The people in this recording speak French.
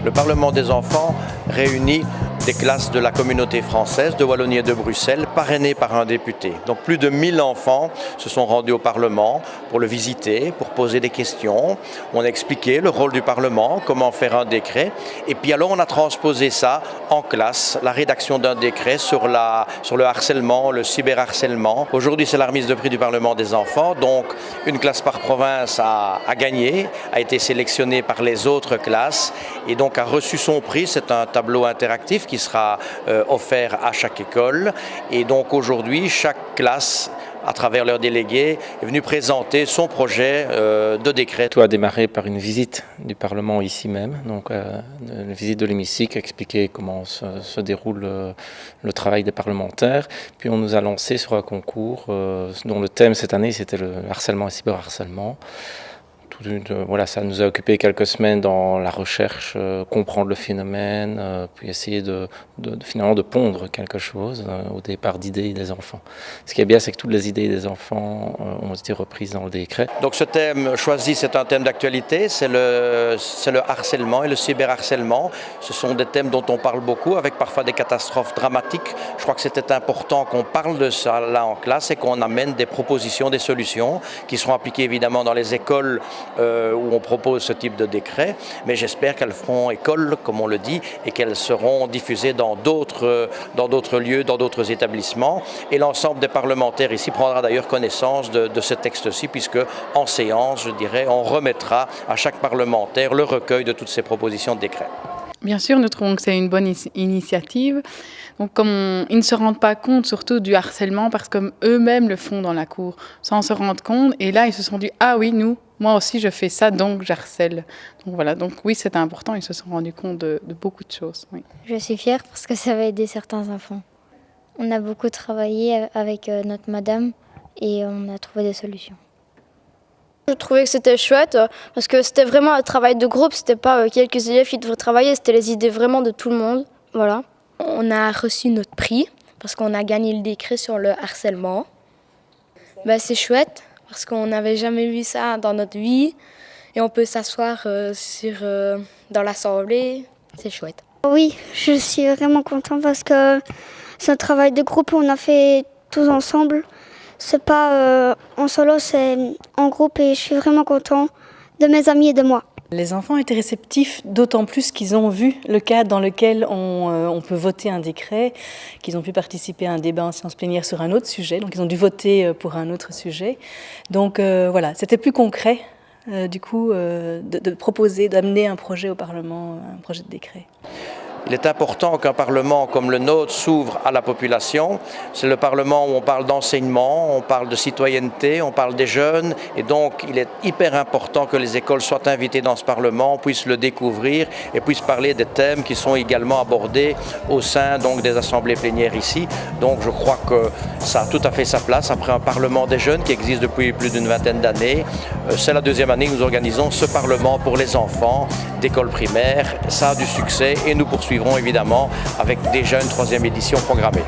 Le Parlement des enfants réunit des classes de la communauté française de Wallonie et de Bruxelles, parrainées par un député. Donc plus de 1000 enfants se sont rendus au Parlement pour le visiter, pour poser des questions. On a expliqué le rôle du Parlement, comment faire un décret. Et puis alors on a transposé ça en classe, la rédaction d'un décret sur le harcèlement, le cyberharcèlement. Aujourd'hui c'est la remise de prix du Parlement des enfants. Donc une classe par province a gagné, a été sélectionnée par les autres classes et donc a reçu son prix. C'est un tableau interactif qui sera offert à chaque école. Et donc aujourd'hui, chaque classe, à travers leurs délégués, est venue présenter son projet de décret. Tout a démarré par une visite du Parlement ici même, donc une visite de l'hémicycle, expliquer comment se déroule le travail des parlementaires. Puis on nous a lancé sur un concours dont le thème cette année c'était le harcèlement et cyberharcèlement. Voilà, ça nous a occupé quelques semaines dans la recherche, comprendre le phénomène, puis essayer finalement de pondre quelque chose au départ d'idées des enfants. Ce qui est bien, c'est que toutes les idées des enfants ont été reprises dans le décret. Donc ce thème choisi, c'est un thème d'actualité, c'est le harcèlement et le cyberharcèlement. Ce sont des thèmes dont on parle beaucoup, avec parfois des catastrophes dramatiques. Je crois que c'était important qu'on parle de ça là en classe et qu'on amène des propositions, des solutions qui seront appliquées évidemment dans les écoles où on propose ce type de décret, mais j'espère qu'elles feront école, comme on le dit, et qu'elles seront diffusées dans d'autres lieux, dans d'autres établissements. Et l'ensemble des parlementaires ici prendra d'ailleurs connaissance de ce texte-ci, puisque en séance, je dirais, on remettra à chaque parlementaire le recueil de toutes ces propositions de décret. Bien sûr, nous trouvons que c'est une bonne initiative. Donc, comme ils ne se rendent pas compte surtout du harcèlement, parce qu'eux-mêmes le font dans la cour, sans se rendre compte. Et là, ils se sont dit « Ah oui, moi aussi je fais ça, donc j'harcèle ». Donc voilà, donc oui, c'est important, ils se sont rendus compte de beaucoup de choses. Oui. Je suis fière parce que ça va aider certains enfants. On a beaucoup travaillé avec notre madame et on a trouvé des solutions. Je trouvais que c'était chouette parce que c'était vraiment un travail de groupe, c'était pas quelques élèves qui devraient travailler, c'était les idées vraiment de tout le monde. Voilà. On a reçu notre prix parce qu'on a gagné le décret sur le harcèlement. C'est chouette parce qu'on n'avait jamais vu ça dans notre vie et on peut s'asseoir dans l'assemblée, c'est chouette. Oui, je suis vraiment contente parce que c'est un travail de groupe, on a fait tous ensemble. C'est pas en solo, c'est en groupe et je suis vraiment contente de mes amis et de moi. Les enfants étaient réceptifs, d'autant plus qu'ils ont vu le cadre dans lequel on peut voter un décret, qu'ils ont pu participer à un débat en séance plénière sur un autre sujet, donc ils ont dû voter pour un autre sujet. Donc voilà, c'était plus concret de proposer, d'amener un projet au Parlement, un projet de décret. Il est important qu'un Parlement comme le nôtre s'ouvre à la population. C'est le Parlement où on parle d'enseignement, on parle de citoyenneté, on parle des jeunes. Et donc, il est hyper important que les écoles soient invitées dans ce Parlement, puissent le découvrir et puissent parler des thèmes qui sont également abordés au sein donc, des assemblées plénières ici. Donc, je crois que ça a tout à fait sa place après un Parlement des jeunes qui existe depuis plus d'une vingtaine d'années. C'est la deuxième année que nous organisons ce Parlement pour les enfants d'école primaire. Ça a du succès et nous poursuivons évidemment avec déjà une troisième édition programmée.